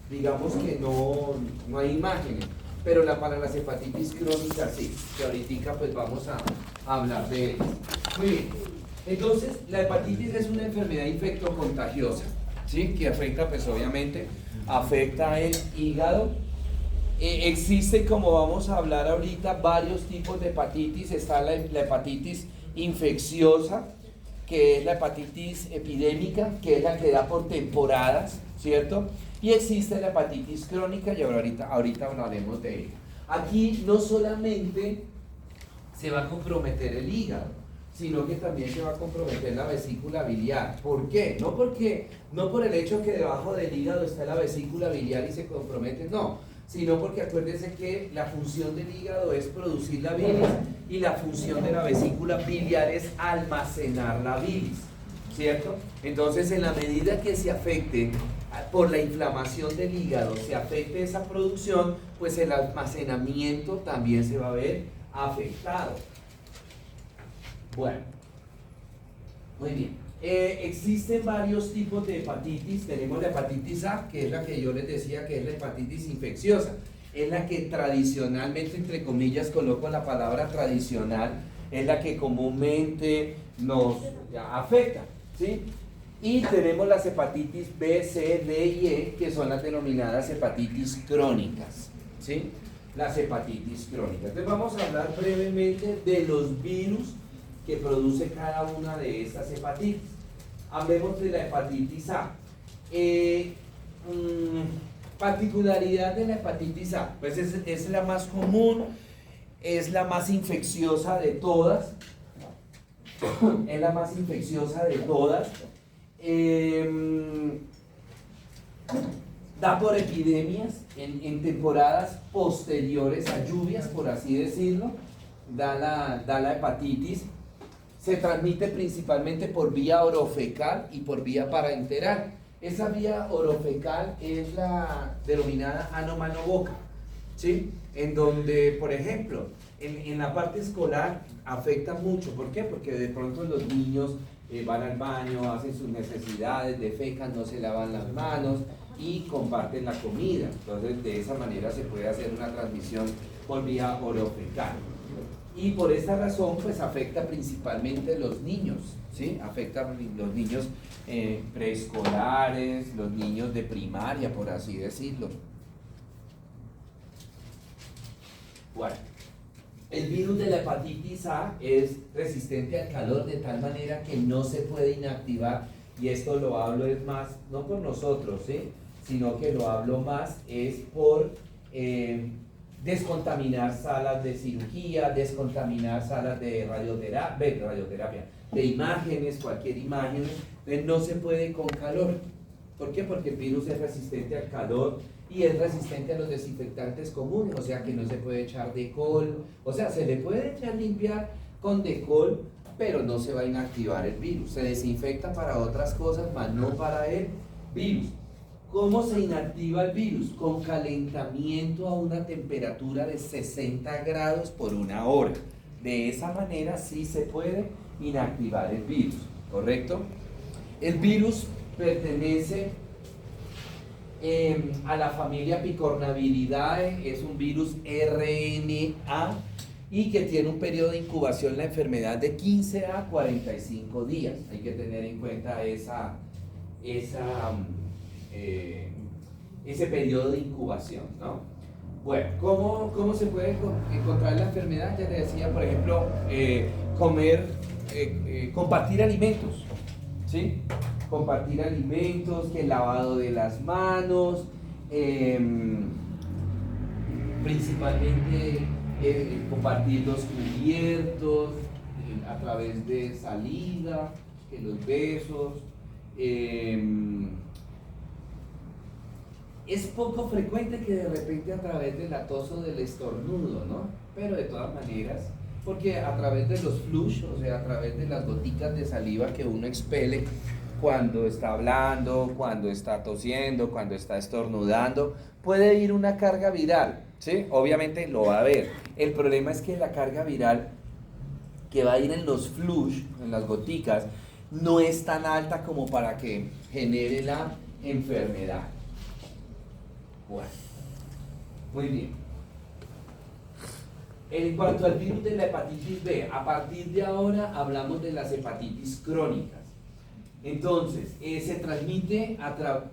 digamos que no hay imágenes, pero para las hepatitis crónicas sí, que ahorita pues vamos a hablar de ellas. Muy bien, entonces la hepatitis es una enfermedad infectocontagiosa, ¿sí? Que afecta pues obviamente, afecta el hígado. Existe, como vamos a hablar ahorita, varios tipos de hepatitis. Está la hepatitis infecciosa, que es la hepatitis epidémica, que es la que da por temporadas, ¿cierto? Y existe la hepatitis crónica, y ahorita hablaremos de ella. Aquí no solamente se va a comprometer el hígado, sino que también se va a comprometer la vesícula biliar. ¿Por qué? No por el hecho que debajo del hígado está la vesícula biliar y se compromete, no, sino porque acuérdense que la función del hígado es producir la bilis y la función de la vesícula biliar es almacenar la bilis, ¿cierto? Entonces, en la medida que se afecte por la inflamación del hígado, se afecte esa producción, pues el almacenamiento también se va a ver afectado. Bueno, muy bien. Existen varios tipos de hepatitis. Tenemos la hepatitis A, que es la que yo les decía que es la hepatitis infecciosa. Es la que tradicionalmente, entre comillas, coloco la palabra tradicional, es la que comúnmente nos afecta, ¿sí? Y tenemos las hepatitis B, C, D y E, que son las denominadas hepatitis crónicas, ¿sí? Las hepatitis crónicas. Entonces vamos a hablar brevemente de los virus que produce cada una de estas hepatitis. Hablemos de la hepatitis A. Particularidad de la hepatitis A, pues es la más común, es la más infecciosa de todas, es la más infecciosa de todas. Da por epidemias en temporadas posteriores a lluvias, por así decirlo, da la hepatitis. Se transmite principalmente por vía orofecal y por vía parenteral. Esa vía orofecal es la denominada ano, mano, boca, ¿sí? En donde, por ejemplo, en la parte escolar afecta mucho. ¿Por qué? Porque de pronto los niños van al baño, hacen sus necesidades, defecan, no se lavan las manos y comparten la comida. Entonces, de esa manera se puede hacer una transmisión por vía orofecal. Y por esta razón, pues afecta principalmente a los niños, ¿sí? Afecta a los niños preescolares, los niños de primaria, por así decirlo. Bueno, el virus de la hepatitis A es resistente al calor de tal manera que no se puede inactivar, y esto lo hablo es más, no por nosotros, ¿sí? Sino que lo hablo más es por descontaminar salas de cirugía, descontaminar salas de radioterapia, de imágenes, cualquier imagen, no se puede con calor. ¿Por qué? Porque el virus es resistente al calor y es resistente a los desinfectantes comunes, o sea que no se puede echar decol, o sea, se le puede echar limpiar con decol, pero no se va a inactivar el virus. Se desinfecta para otras cosas, mas no para el virus. ¿Cómo se inactiva el virus? Con calentamiento a una temperatura de 60 grados por una hora. De esa manera sí se puede inactivar el virus, ¿correcto? El virus pertenece a la familia Picornaviridae, es un virus RNA y que tiene un periodo de incubación la enfermedad de 15 a 45 días. Hay que tener en cuenta ese periodo de incubación, ¿no? Bueno, ¿cómo se puede encontrar la enfermedad? Ya les decía, por ejemplo, compartir alimentos, ¿sí? Compartir alimentos, que el lavado de las manos, principalmente compartir los cubiertos a través de salida, que los besos. Es poco frecuente que de repente a través del tos o del estornudo, ¿no? Pero de todas maneras, porque a través de los flush, o sea, a través de las goticas de saliva que uno expele cuando está hablando, cuando está tosiendo, cuando está estornudando, puede ir una carga viral, ¿sí? Obviamente lo va a haber. El problema es que la carga viral que va a ir en los flush, en las goticas, no es tan alta como para que genere la enfermedad. Bueno, muy bien. En cuanto al virus de la hepatitis B, a partir de ahora hablamos de las hepatitis crónicas. Entonces, se transmite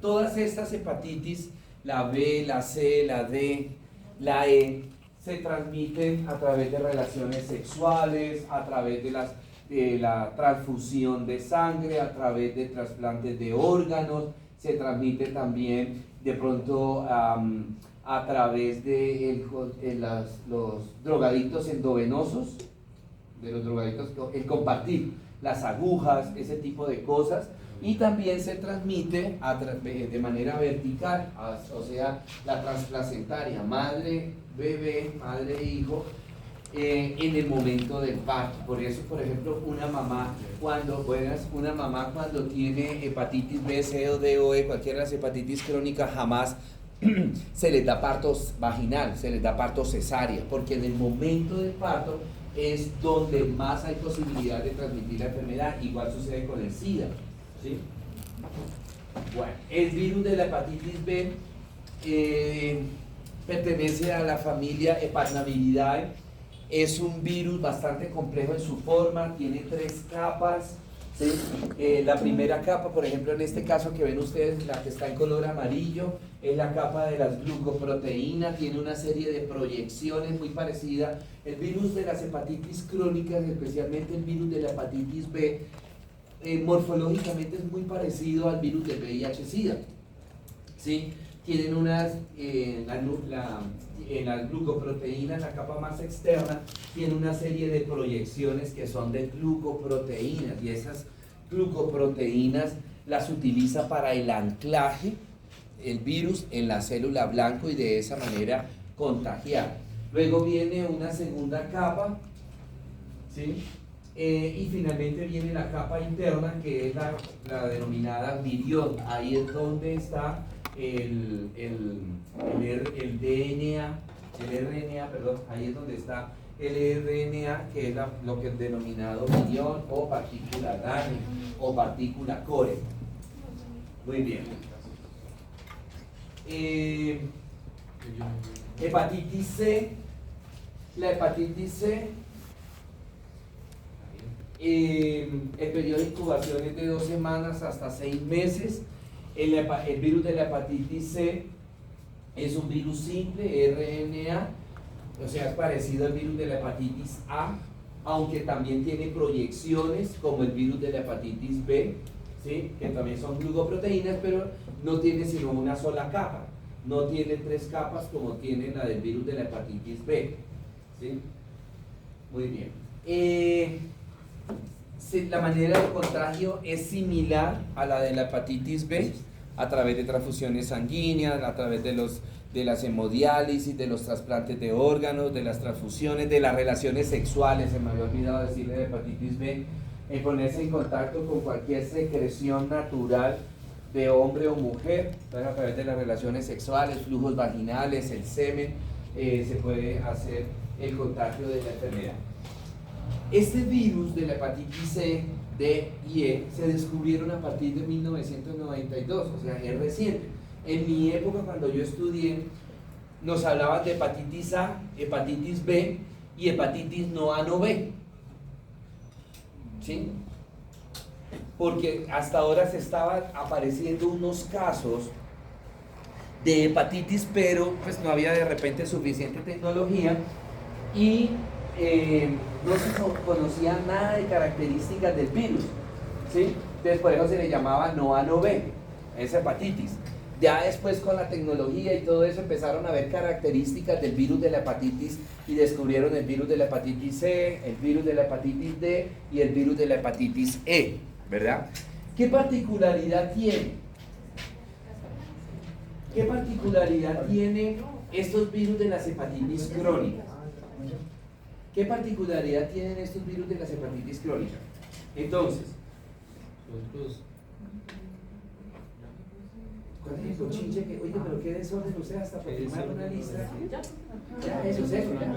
todas estas hepatitis, la B, la C, la D, la E, se transmiten a través de relaciones sexuales, a través de la transfusión de sangre, a través de trasplantes de órganos, se transmite también de pronto a través de los drogadictos endovenosos, de los drogadictos, el compartir las agujas, ese tipo de cosas, y también se transmite de manera vertical, o sea, la transplacentaria, madre, bebé, madre, hijo, en el momento del parto. Por eso, por ejemplo, una mamá cuando tiene hepatitis B, C o D o E, cualquiera de las hepatitis crónicas, jamás se les da parto vaginal, se les da parto cesárea, porque en el momento del parto es donde más hay posibilidad de transmitir la enfermedad. Igual sucede con el SIDA, ¿sí? Bueno, el virus de la hepatitis B pertenece a la familia Hepatnaviridae. Es un virus bastante complejo en su forma, tiene 3 capas, ¿sí? La primera capa, por ejemplo, en este caso que ven ustedes, la que está en color amarillo, es la capa de las glucoproteínas, tiene una serie de proyecciones muy parecidas. El virus de las hepatitis crónicas, especialmente el virus de la hepatitis B, morfológicamente es muy parecido al virus del VIH-Sida, ¿sí? Tienen en las glucoproteínas, la capa más externa, tiene una serie de proyecciones que son de glucoproteínas, y esas glucoproteínas las utiliza para el anclaje, el virus en la célula blanco, y de esa manera contagiar. Luego viene una segunda capa, ¿sí? Y finalmente viene la capa interna, que es la denominada virión. Ahí es donde está el DNA, ahí es donde está el RNA, que es lo que es denominado virión o partícula RNA o partícula core. Muy bien. Hepatitis C. La hepatitis C, el periodo de incubación es de 2 semanas hasta 6 meses. El virus de la hepatitis C es un virus simple, RNA, o sea, es parecido al virus de la hepatitis A, aunque también tiene proyecciones como el virus de la hepatitis B, ¿sí? Que también son glucoproteínas, pero no tiene sino una sola capa, no tiene 3 capas como tiene la del virus de la hepatitis B, ¿sí? Muy bien. La manera de contagio es similar a la de la hepatitis B, a través de transfusiones sanguíneas, a través de las hemodiálisis, de los trasplantes de órganos, de las transfusiones, de las relaciones sexuales. Se me había olvidado decirle de hepatitis B, en ponerse en contacto con cualquier secreción natural de hombre o mujer. Entonces, a través de las relaciones sexuales, flujos vaginales, el semen, se puede hacer el contagio de la enfermedad. Este virus de la hepatitis C, D y E se descubrieron a partir de 1992, o sea, es reciente. En mi época, cuando yo estudié, nos hablaban de hepatitis A, hepatitis B y hepatitis no A no B, ¿sí? Porque hasta ahora se estaban apareciendo unos casos de hepatitis, pero pues no había de repente suficiente tecnología y no se conocía nada de características del virus, ¿sí? Entonces por eso se le llamaba no A no B, esa hepatitis. Ya después, con la tecnología y todo eso, empezaron a ver características del virus de la hepatitis y descubrieron el virus de la hepatitis C, el virus de la hepatitis D y el virus de la hepatitis E, ¿verdad? ¿Qué particularidad tiene? ¿Qué particularidad tienen estos virus de las hepatitis crónicas? ¿Qué particularidad tienen estos virus de las hepatitis crónicas? Entonces, ¿cuál es el cochinche que, oye, pero qué desorden usted hasta para firmar una lista? Ya, eso es eso, ya.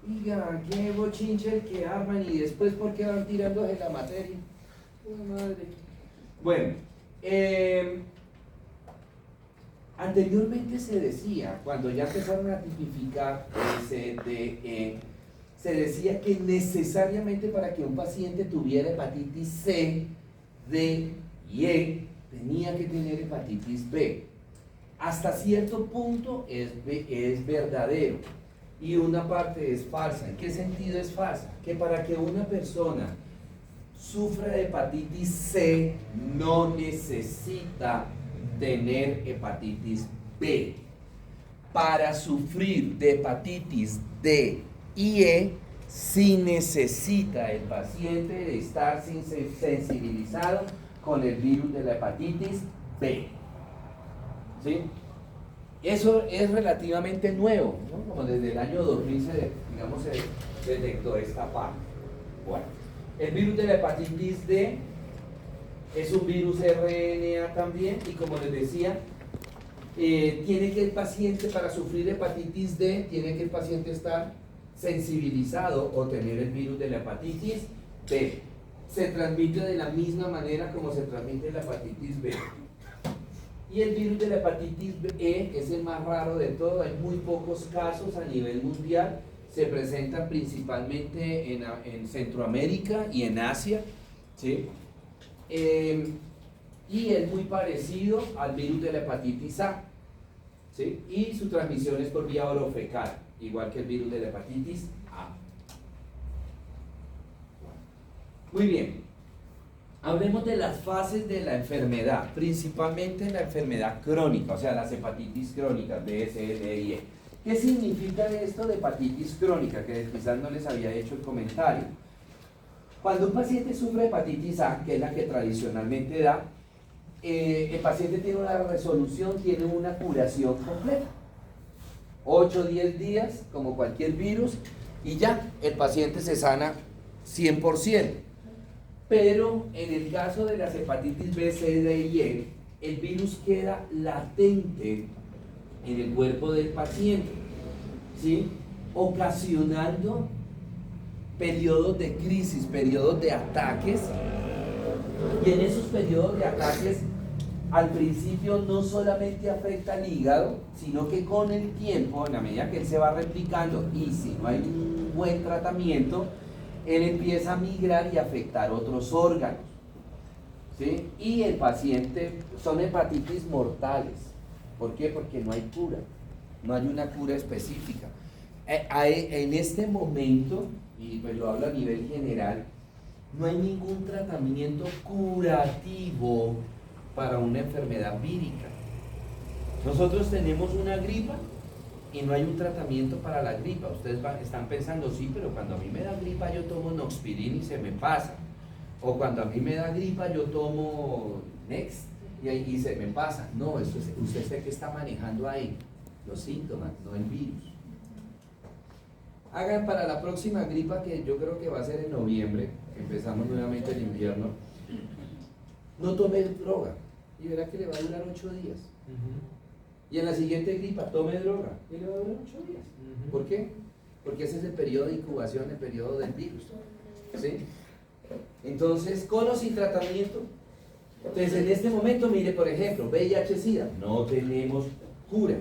Oiga, qué bochinche el que arman y después por qué van tirando de la materia. Oh, madre. Bueno, Anteriormente se decía, cuando ya empezaron a tipificar el CDE, se decía que necesariamente para que un paciente tuviera hepatitis C, D y E, tenía que tener hepatitis B. Hasta cierto punto es verdadero y una parte es falsa. ¿En qué sentido es falsa? Que para que una persona sufra de hepatitis C no necesita tener hepatitis B. Para sufrir de hepatitis D y E, sí necesita el paciente de estar sensibilizado con el virus de la hepatitis B. ¿Sí? Eso es relativamente nuevo, ¿no? Como desde el año 2000 se detectó esta parte. Bueno, el virus de la hepatitis D es un virus RNA también, y como les decía, tiene que el paciente, para sufrir hepatitis D, tiene que el paciente estar sensibilizado o tener el virus de la hepatitis B. Se transmite de la misma manera como se transmite la hepatitis B. Y el virus de la hepatitis E es el más raro de todo, hay muy pocos casos a nivel mundial, se presentan principalmente en Centroamérica y en Asia, ¿sí? Y es muy parecido al virus de la hepatitis A, ¿sí? Y su transmisión es por vía orofecal, igual que el virus de la hepatitis A. Muy bien. Hablemos de las fases de la enfermedad, principalmente la enfermedad crónica, o sea, las hepatitis crónicas, B, C, D y E. ¿Qué significa esto de hepatitis crónica? Que quizás no les había hecho el comentario. Cuando un paciente sufre de hepatitis A, que es la que tradicionalmente da, el paciente tiene una resolución, tiene una curación completa. 8 o 10 días, como cualquier virus, y ya, el paciente se sana 100%. Pero en el caso de las hepatitis B, C, D y E, el virus queda latente en el cuerpo del paciente, ¿sí? Ocasionando periodos de crisis, periodos de ataques, y en esos periodos de ataques al principio no solamente afecta al hígado, sino que con el tiempo, en la medida que él se va replicando y si no hay un buen tratamiento, él empieza a migrar y afectar otros órganos, ¿sí? Y el paciente, son hepatitis mortales. ¿Por qué? Porque no hay cura, no hay una cura específica. En este momento, y pues lo hablo a nivel general, no hay ningún tratamiento curativo para una enfermedad vírica. Nosotros tenemos una gripa y no hay un tratamiento para la gripa. Ustedes están pensando, sí, pero cuando a mí me da gripa yo tomo Noxpirin y se me pasa. O cuando a mí me da gripa yo tomo Next y se me pasa. No, eso es, usted sé que está manejando ahí los síntomas, no el virus. Hagan para la próxima gripa, que yo creo que va a ser en noviembre, empezamos nuevamente el invierno, no tome droga y verá que le va a durar 8 días. Y en la siguiente gripa tome droga y le va a durar 8 días. ¿Por qué? Porque ese es el periodo de incubación, el periodo del virus, ¿sí? Entonces, con o sin tratamiento. Entonces, en este momento, mire, por ejemplo, VIH-Sida, no tenemos cura.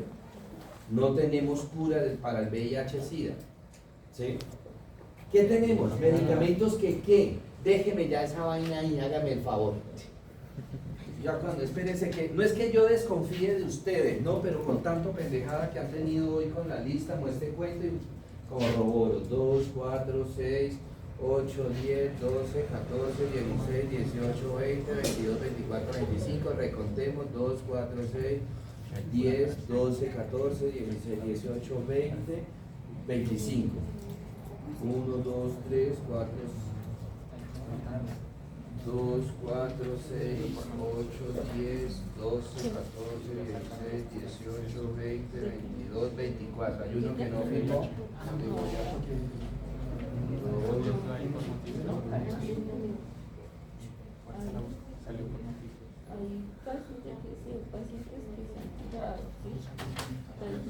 No tenemos cura para el VIH-Sida, ¿sí? ¿Qué tenemos? Medicamentos que déjeme ya esa vaina y hágame el favor. Ya cuando, espérense, que no es que yo desconfíe de ustedes, no, pero con tanto pendejada que han tenido hoy con la lista, muestre cuento y corroboro. 2, 4, 6, 8, 10, 12, 14, 16, 18, 20, 22, 24, 25, recontemos, 2, 4, 6, 10, 12, 14, 16, 18, 20, 25. 1, 2, 3, 4, 2, 4, 6, 8, 10, 12, 14, 16, 18, 20, 22, 24. Hay uno que no firmó.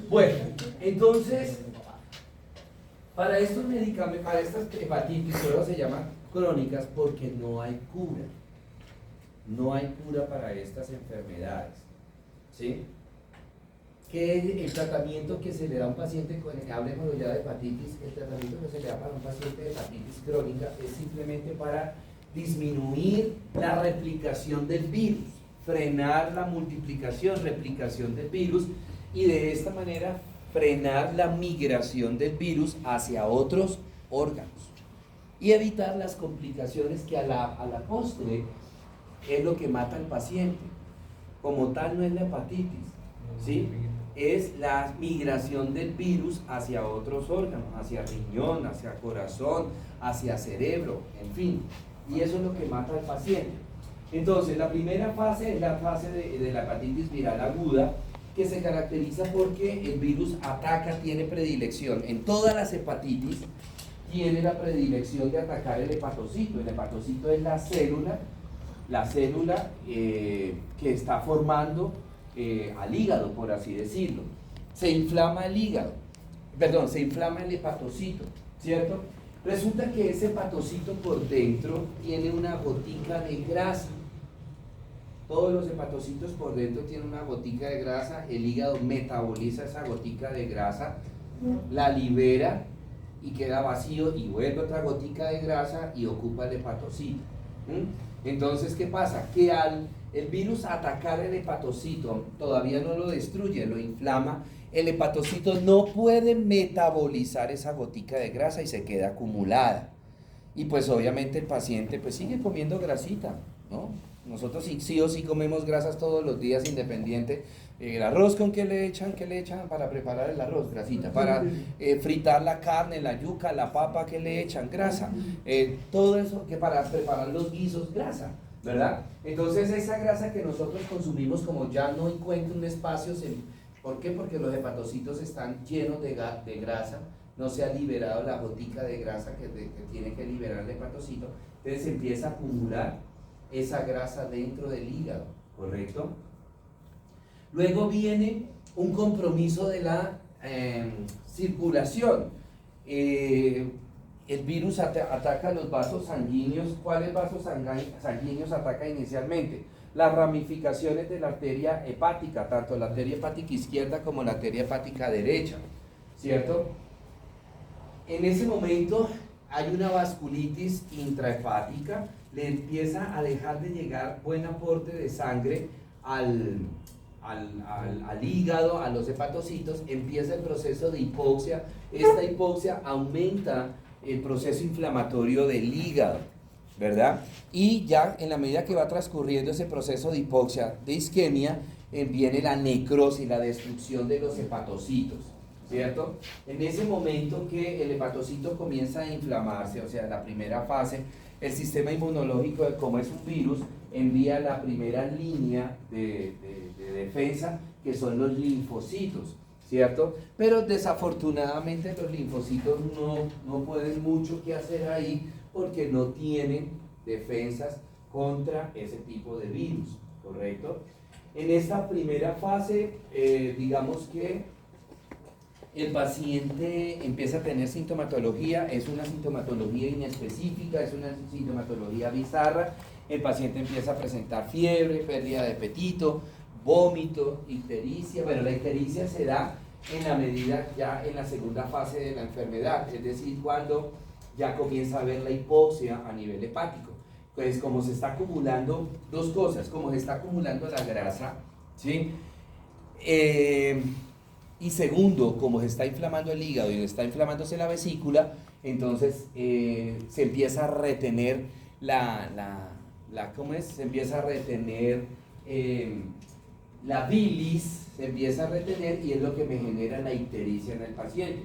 Bueno, entonces, para estos medicamentos, para estas hepatitis, luego se llaman crónicas porque no hay cura. No hay cura para estas enfermedades, ¿sí? que el tratamiento que se le da a un paciente, hablemos ya de hepatitis, el tratamiento que se le da para un paciente de hepatitis crónica es simplemente para disminuir la replicación del virus, frenar la multiplicación, replicación del virus y de esta manera frenar la migración del virus hacia otros órganos y evitar las complicaciones que a la postre es lo que mata al paciente. Como tal no es la hepatitis, ¿sí? Es la migración del virus hacia otros órganos, hacia riñón, hacia corazón, hacia cerebro, en fin. Y eso es lo que mata al paciente. Entonces, la primera fase es la fase de la hepatitis viral aguda, que se caracteriza porque el virus ataca, tiene predilección. En todas las hepatitis tiene la predilección de atacar el hepatocito. El hepatocito es la célula que está formando al hígado, por así decirlo. Se inflama el hígado, perdón, se inflama el hepatocito, ¿cierto? Resulta que ese hepatocito por dentro tiene una gotica de grasa. Todos los hepatocitos por dentro tienen una gotica de grasa, el hígado metaboliza esa gotica de grasa, la libera y queda vacío y vuelve otra gotica de grasa y ocupa el hepatocito. Entonces, ¿qué pasa? Que al el virus atacar el hepatocito, todavía no lo destruye, lo inflama, el hepatocito no puede metabolizar esa gotica de grasa y se queda acumulada. Y pues obviamente el paciente pues sigue comiendo grasita, ¿no? Nosotros sí o sí comemos grasas todos los días independiente. El arroz, ¿con qué le echan? ¿Qué le echan para preparar el arroz? Grasita. Para fritar la carne, la yuca, la papa, ¿qué le echan? Grasa. Todo eso que para preparar los guisos, grasa, ¿verdad? Entonces esa grasa que nosotros consumimos, como ya no encuentra un espacio, ¿por qué? Porque los hepatocitos están llenos de grasa, no se ha liberado la gotica de grasa que tiene que liberar el hepatocito, entonces se empieza a acumular esa grasa dentro del hígado, ¿correcto? Luego viene un compromiso de la circulación. El virus ataca los vasos sanguíneos. ¿Cuáles vasos sanguíneos ataca inicialmente? Las ramificaciones de la arteria hepática, tanto la arteria hepática izquierda como la arteria hepática derecha, ¿cierto? En ese momento hay una vasculitis intrahepática, le empieza a dejar de llegar buen aporte de sangre al hígado, a los hepatocitos, empieza el proceso de hipoxia. Esta hipoxia aumenta el proceso inflamatorio del hígado, ¿verdad? Y ya en la medida que va transcurriendo ese proceso de hipoxia, de isquemia, viene la necrosis, la destrucción de los hepatocitos, ¿cierto? En ese momento que el hepatocito comienza a inflamarse, o sea, la primera fase, el sistema inmunológico, como es un virus, envía la primera línea de defensa, que son los linfocitos, ¿cierto? Pero desafortunadamente los linfocitos no pueden mucho que hacer ahí porque no tienen defensas contra ese tipo de virus, ¿correcto? En esta primera fase, digamos que el paciente empieza a tener sintomatología, es una sintomatología inespecífica, es una sintomatología bizarra. El paciente empieza a presentar fiebre, pérdida de apetito, vómito, ictericia. Bueno, la ictericia se da en la medida ya en la segunda fase de la enfermedad, es decir, cuando ya comienza a haber la hipoxia a nivel hepático. Entonces, como se está acumulando, dos cosas, como se está acumulando la grasa, ¿sí? Y segundo, como se está inflamando el hígado y está inflamándose la vesícula, entonces se empieza a retener ¿cómo es? Se empieza a retener la bilis, se empieza a retener y es lo que me genera la ictericia en el paciente.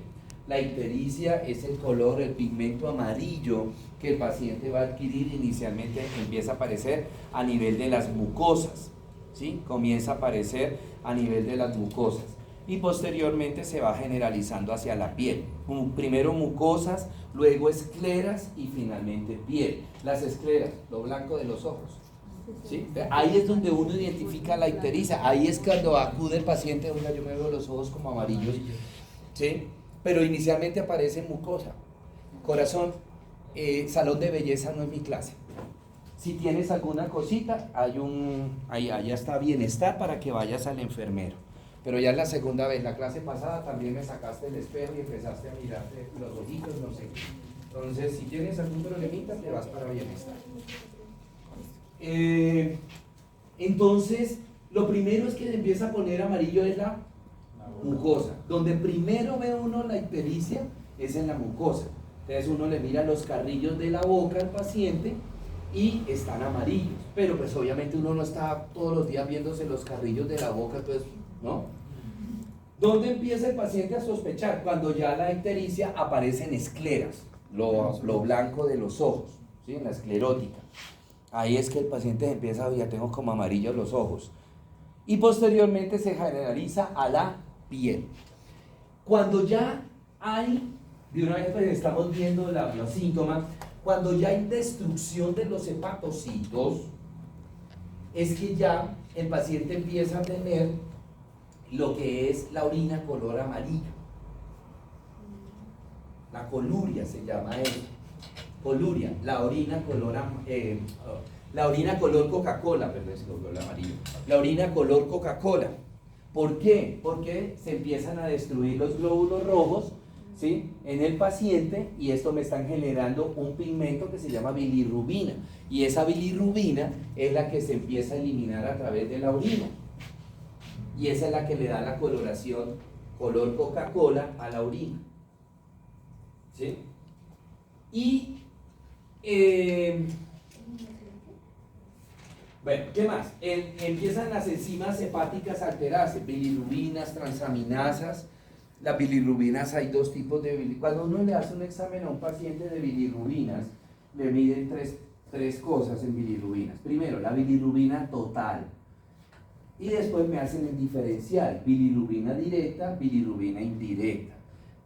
La ictericia es el color, el pigmento amarillo que el paciente va a adquirir. Inicialmente empieza a aparecer a nivel de las mucosas, ¿sí? Comienza a aparecer a nivel de las mucosas y posteriormente se va generalizando hacia la piel. Primero mucosas, luego escleras y finalmente piel. Las escleras, lo blanco de los ojos, ¿sí? Ahí es donde uno identifica la ictericia. Ahí es cuando acude el paciente, oiga, yo me veo los ojos como amarillos, ¿sí? Pero inicialmente aparece mucosa. Corazón, salón de belleza no es mi clase. Si tienes alguna cosita, allá está bienestar para que vayas al enfermero. pero ya es la segunda vez. La clase pasada también me sacaste el espejo y empezaste a mirarte los ojitos, no sé. Entonces, si tienes algún problemita, te vas para bienestar. Entonces, lo primero es que se empieza a poner amarillo es la mucosa. Donde primero ve uno la ictericia es en la mucosa. Entonces uno le mira los carrillos de la boca al paciente y están amarillos. Pero pues obviamente uno no está todos los días viéndose los carrillos de la boca, entonces, ¿no? ¿Dónde empieza el paciente a sospechar? Cuando ya la ictericia aparece en escleras, lo blanco de los ojos, ¿sí? En la esclerótica. Ahí es que el paciente empieza a ver, ya tengo como amarillos los ojos. Y posteriormente se generaliza a la piel. Cuando ya hay, de una vez pues estamos viendo los síntomas, cuando ya hay destrucción de los hepatocitos, es que ya el paciente empieza a tener lo que es la orina color amarillo. La coluria se llama eso. Coluria, la orina color Coca-Cola, perdón, es color amarillo. La orina color Coca-Cola. ¿Por qué? Porque se empiezan a destruir los glóbulos rojos, ¿sí? En el paciente, y esto me están generando un pigmento que se llama bilirrubina. Y esa bilirrubina es la que se empieza a eliminar a través de la orina. Y esa es la que le da la coloración color Coca-Cola a la orina. ¿Sí? Y bueno, ¿qué más? Empiezan las enzimas hepáticas a alterarse, bilirrubinas, transaminasas. Las bilirrubinas, hay dos tipos de bilirrubinas. Cuando uno le hace un examen a un paciente de bilirrubinas, le miden tres cosas en bilirrubinas. Primero, la bilirrubina total. Y después me hacen el diferencial, bilirrubina directa, bilirrubina indirecta.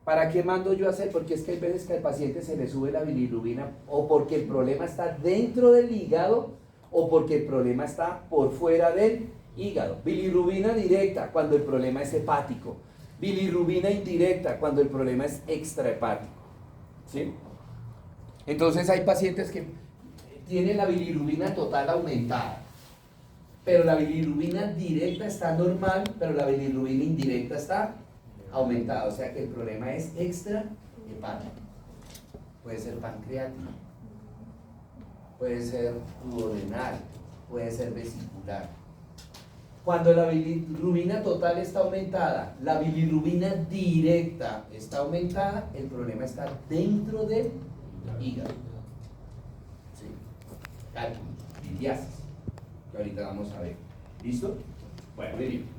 ¿Para qué mando yo a hacer? Porque es que hay veces que al paciente se le sube la bilirrubina o porque el problema está dentro del hígado o porque el problema está por fuera del hígado. Bilirrubina directa cuando el problema es hepático. Bilirrubina indirecta cuando el problema es extrahepático. ¿Sí? Entonces hay pacientes que tienen la bilirrubina total aumentada, pero la bilirrubina directa está normal, pero la bilirrubina indirecta está aumentada, o sea que el problema es extrahepático. Puede ser pancreático, puede ser duodenal, puede ser vesicular. Cuando la bilirrubina total está aumentada, la bilirrubina directa está aumentada, el problema está dentro del hígado. Sí. Cálculos, litiasis, que ahorita vamos a ver. ¿Listo? Bueno, muy bien.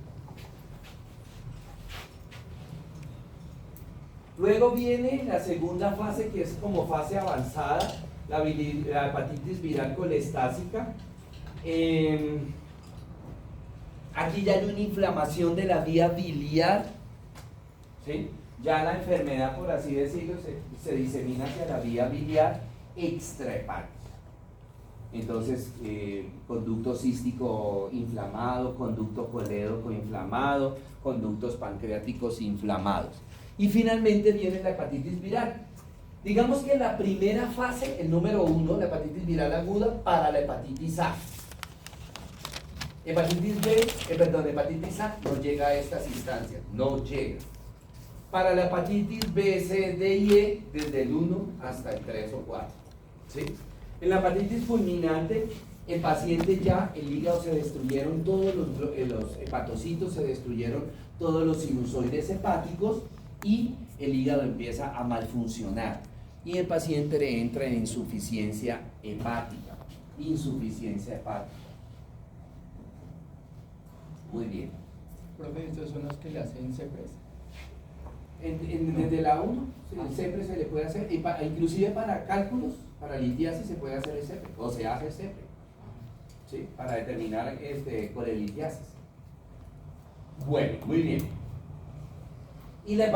Luego viene la segunda fase, que es como fase avanzada, la hepatitis viral colestásica. Aquí ya hay una inflamación de la vía biliar, ¿sí? Ya la enfermedad, por así decirlo, se disemina hacia la vía biliar extrahepática. Entonces, conducto cístico inflamado, conducto colédoco inflamado, conductos pancreáticos inflamados. Y finalmente viene la hepatitis viral. Digamos que la primera fase, el número 1, la hepatitis viral aguda para la hepatitis A. Hepatitis A no llega a estas instancias, no llega. Para la hepatitis B, C, D y E, desde el 1 hasta el 3 o 4. ¿Sí? En la hepatitis fulminante, el paciente ya, el hígado se destruyeron todos los hepatocitos, se destruyeron todos los sinusoides hepáticos y el hígado empieza a malfuncionar. Y el paciente entra en insuficiencia hepática. Insuficiencia hepática. Muy bien. Profe, estos son los que le hacen CEPRES. Desde la 1, el CEPRE se le puede hacer, inclusive para cálculos, para litiasis se puede hacer el CEPRE, o se hace el CEPRE, ¿sí? Para determinar colelitiasis. Bueno, muy bien. Y la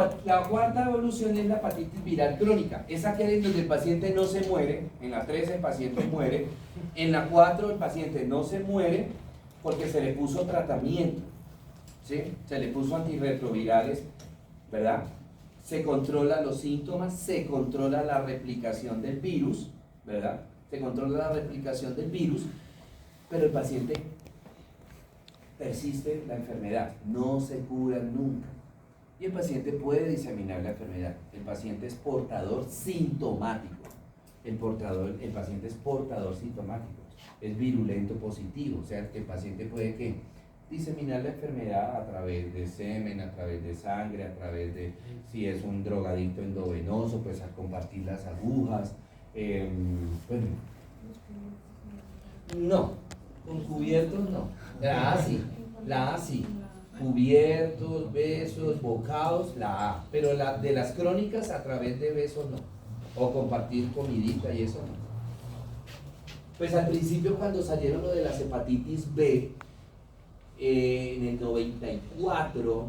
cuarta evolución es la hepatitis viral crónica. Es aquella en donde el paciente no se muere, en la 3 el paciente muere, en la 4 el paciente no se muere porque se le puso tratamiento, ¿sí? Se le puso antirretrovirales, ¿verdad? Se controlan los síntomas, se controla la replicación del virus, ¿verdad? Se controla la replicación del virus, pero el paciente persiste la enfermedad, no se curan nunca. Y el paciente puede diseminar la enfermedad. El paciente es portador sintomático. El paciente es portador sintomático. Es virulento positivo, o sea, que el paciente puede que diseminar la enfermedad a través de semen, a través de sangre, a través de, si es un drogadicto endovenoso, pues a compartir las agujas. Bueno, no, con cubiertos no. La A sí. Cubiertos, besos, bocados, la A. Pero de las crónicas a través de besos no. O compartir comidita y eso no. Pues al principio cuando salieron lo de las hepatitis B, en el 94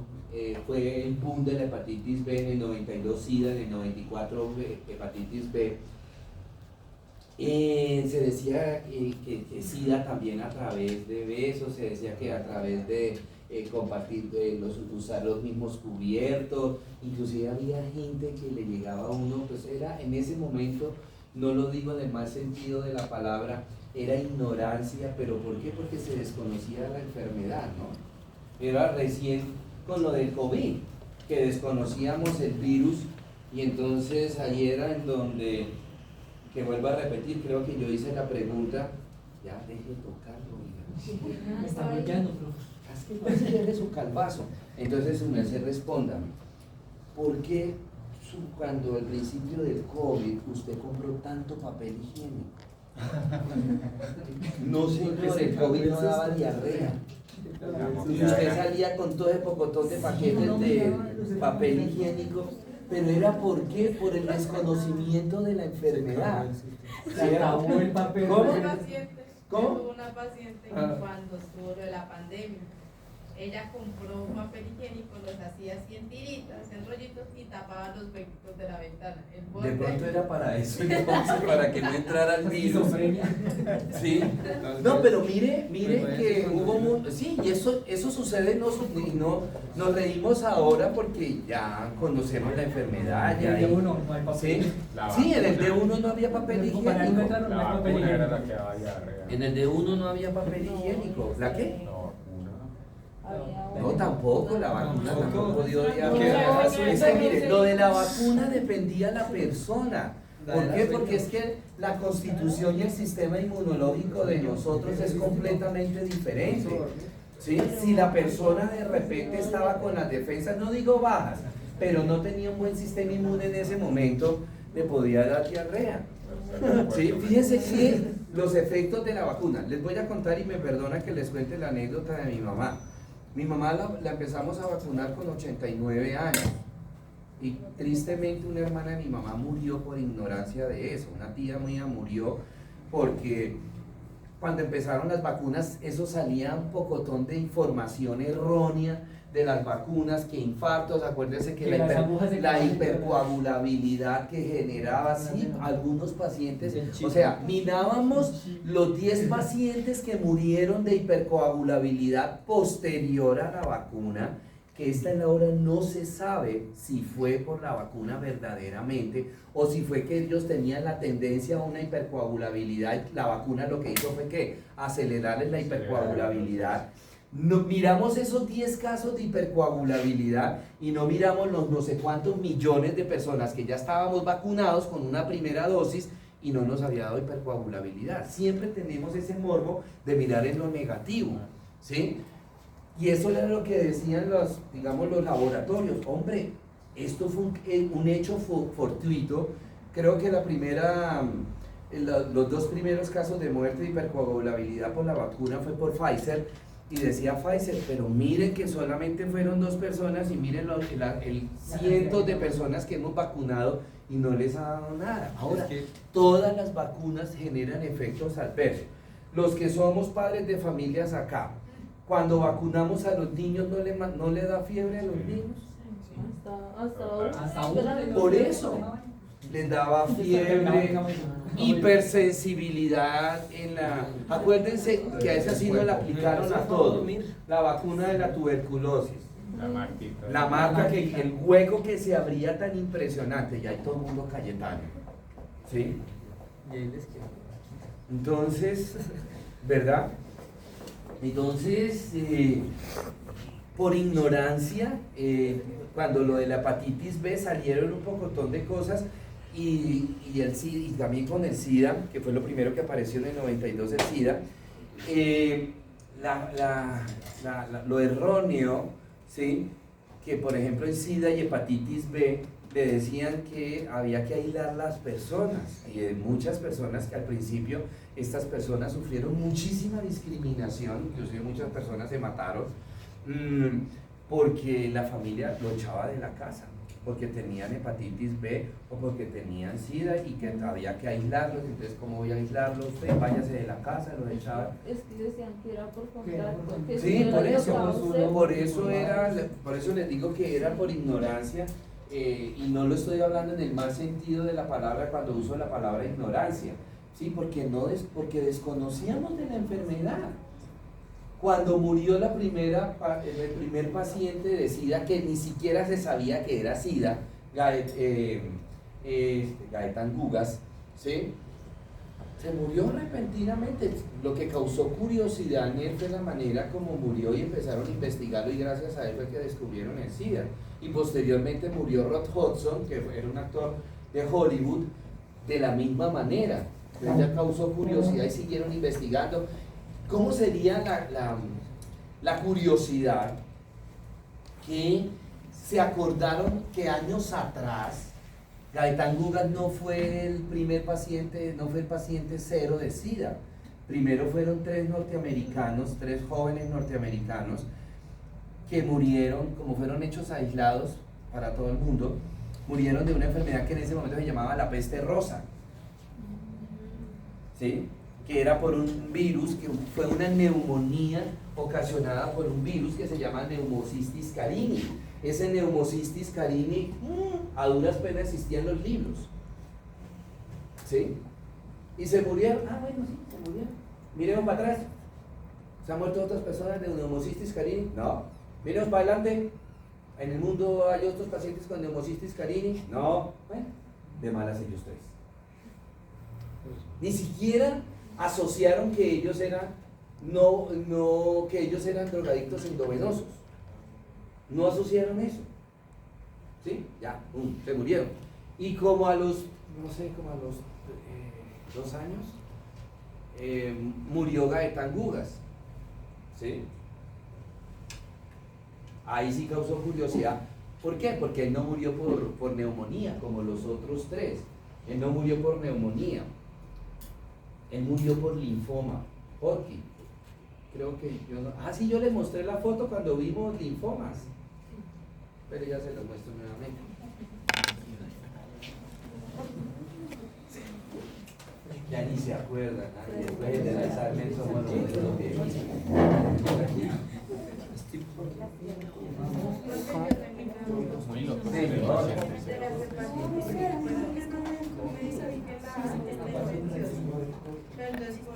fue el boom de la hepatitis B, en el 92 SIDA, en el 94 hepatitis B. Se decía que SIDA también a través de besos, se decía que a través de compartir, usar los mismos cubiertos, inclusive había gente que le llegaba a uno, pues era en ese momento, no lo digo en el mal sentido de la palabra, era ignorancia, pero ¿por qué? Porque se desconocía la enfermedad, ¿no? Era recién con lo del COVID, que desconocíamos el virus, y entonces ahí era en donde, que vuelvo a repetir, creo que yo hice la pregunta, ya deje de tocarlo, Me está bloqueando, profe. Hazle su calvazo. Entonces uno se respóndame, ¿por qué cuando al principio del COVID usted compró tanto papel higiénico? No señor, el COVID no daba diarrea. Usted salía con todo el pocotón de paquetes de papel higiénico, pero era ¿por qué? Por el desconocimiento de la enfermedad. Se acabó el papel. ¿Cómo? Tuvo una paciente cuando estuvo lo de la pandemia. Ella compró un papel higiénico, los hacía así en tiritas, en rollitos y tapaba los huequitos de la ventana. De pronto era para eso, para que no entrara el virus. Sí. No, pero mire que hubo sí, y eso sucede, y no nos reímos ahora porque ya conocemos la enfermedad. Ya en el D1 no hay papel. Sí, en el D1 no había papel higiénico. La vacuna era la que daba diarrea. En el D1 no había papel higiénico. ¿La qué? No, tampoco, la vacuna tampoco dio diarrea. Es que mire, lo de la vacuna dependía de la persona. ¿Por qué? Porque es que la constitución y el sistema inmunológico de nosotros es completamente diferente. ¿Sí? Si la persona de repente estaba con las defensas, no digo bajas, pero no tenía un buen sistema inmune en ese momento, le podía dar diarrea. Sí, fíjense que los efectos de la vacuna, les voy a contar y me perdona que les cuente la anécdota de mi mamá. Mi mamá la empezamos a vacunar con 89 años y tristemente una hermana de mi mamá murió por ignorancia de eso, una tía mía murió porque cuando empezaron las vacunas eso salía un pocotón de información errónea de las vacunas, que infartos, acuérdense que la hipercoagulabilidad que generaba, sí, algunos pacientes, o sea, mirábamos los 10 pacientes que murieron de hipercoagulabilidad posterior a la vacuna, que esta en la hora no se sabe si fue por la vacuna verdaderamente o si fue que ellos tenían la tendencia a una hipercoagulabilidad y la vacuna lo que hizo fue que acelerarles la hipercoagulabilidad. Miramos esos 10 casos de hipercoagulabilidad y no miramos los no sé cuántos millones de personas que ya estábamos vacunados con una primera dosis y no nos había dado hipercoagulabilidad. Siempre tenemos ese morbo de mirar en lo negativo, ¿sí? Y eso era lo que decían los laboratorios. Hombre, esto fue un hecho fortuito. Creo que los dos primeros casos de muerte de hipercoagulabilidad por la vacuna fue por Pfizer. Y decía Pfizer, pero miren que solamente fueron 2 personas y miren el cientos de personas que hemos vacunado y no les ha dado nada. Ahora, todas las vacunas generan efectos adversos. Los que somos padres de familias acá, cuando vacunamos a los niños, ¿no le da fiebre a los niños? Hasta ahora. Por eso les daba fiebre, hipersensibilidad en la... Acuérdense que a esa sí no la aplicaron a todos, la vacuna de la tuberculosis. La marca, que el hueco que se abría tan impresionante, y ahí todo el mundo Cayetano. ¿Sí? Entonces, ¿verdad? Entonces, por ignorancia, cuando lo de la hepatitis B salieron un pocotón de cosas y también con el SIDA, que fue lo primero que apareció en el 92, el SIDA, lo erróneo, ¿sí? Que por ejemplo en SIDA y hepatitis B le decían que había que aislar las personas, y de muchas personas que al principio estas personas sufrieron muchísima discriminación, inclusive muchas personas se mataron porque la familia lo echaba de la casa, porque tenían hepatitis B o porque tenían SIDA y que había que aislarlos. Entonces, ¿cómo voy a aislarlos? Usted váyase de la casa, los echaban. Es que decían que era por contacto. Que Sí, si por era eso, tocado por eso les digo que era por ignorancia, y no lo estoy hablando en el mal sentido de la palabra cuando uso la palabra ignorancia, ¿sí? Porque desconocíamos de la enfermedad. Cuando murió el primer paciente de SIDA, que ni siquiera se sabía que era SIDA, Gaetan Gugas, ¿sí? Se murió repentinamente, lo que causó curiosidad en él fue la manera como murió y empezaron a investigarlo y gracias a él fue que descubrieron el SIDA. Y posteriormente murió Rod Hudson, que era un actor de Hollywood, de la misma manera. Ella causó curiosidad y siguieron investigando. ¿Cómo sería la curiosidad que se acordaron que años atrás Gaetan Gugas no fue el primer paciente, no fue el paciente cero de SIDA? Primero fueron tres jóvenes norteamericanos que murieron, como fueron hechos aislados para todo el mundo, murieron de una enfermedad que en ese momento se llamaba la peste rosa, ¿sí? Que era por un virus, que fue una neumonía ocasionada por un virus que se llama Pneumocystis carini. Ese Pneumocystis carini a duras penas existía en los libros, ¿sí? Y se murieron, bueno, sí, se murieron. Miremos para atrás, ¿se han muerto otras personas de Pneumocystis carini? No. Miremos para adelante, ¿en el mundo hay otros pacientes con Pneumocystis carini? No. Bueno, de malas ellos tres. Ni siquiera asociaron que ellos eran que ellos eran drogadictos endovenosos. No asociaron eso. ¿Sí? Ya, se murieron. Y como a los 2 años, murió Gaetan Gugas. ¿Sí? Ahí sí causó curiosidad. ¿Por qué? Porque él no murió por neumonía como los otros tres. Él no murió por neumonía. Él murió por linfoma, Hodgkin. Creo que yo no. Sí, yo le mostré la foto cuando vimos linfomas. Pero ya se lo muestro nuevamente. Ya ni se acuerdan, después del Alzheimer somos los viejos. Muy loco. Sí, Pero entonces, ¿por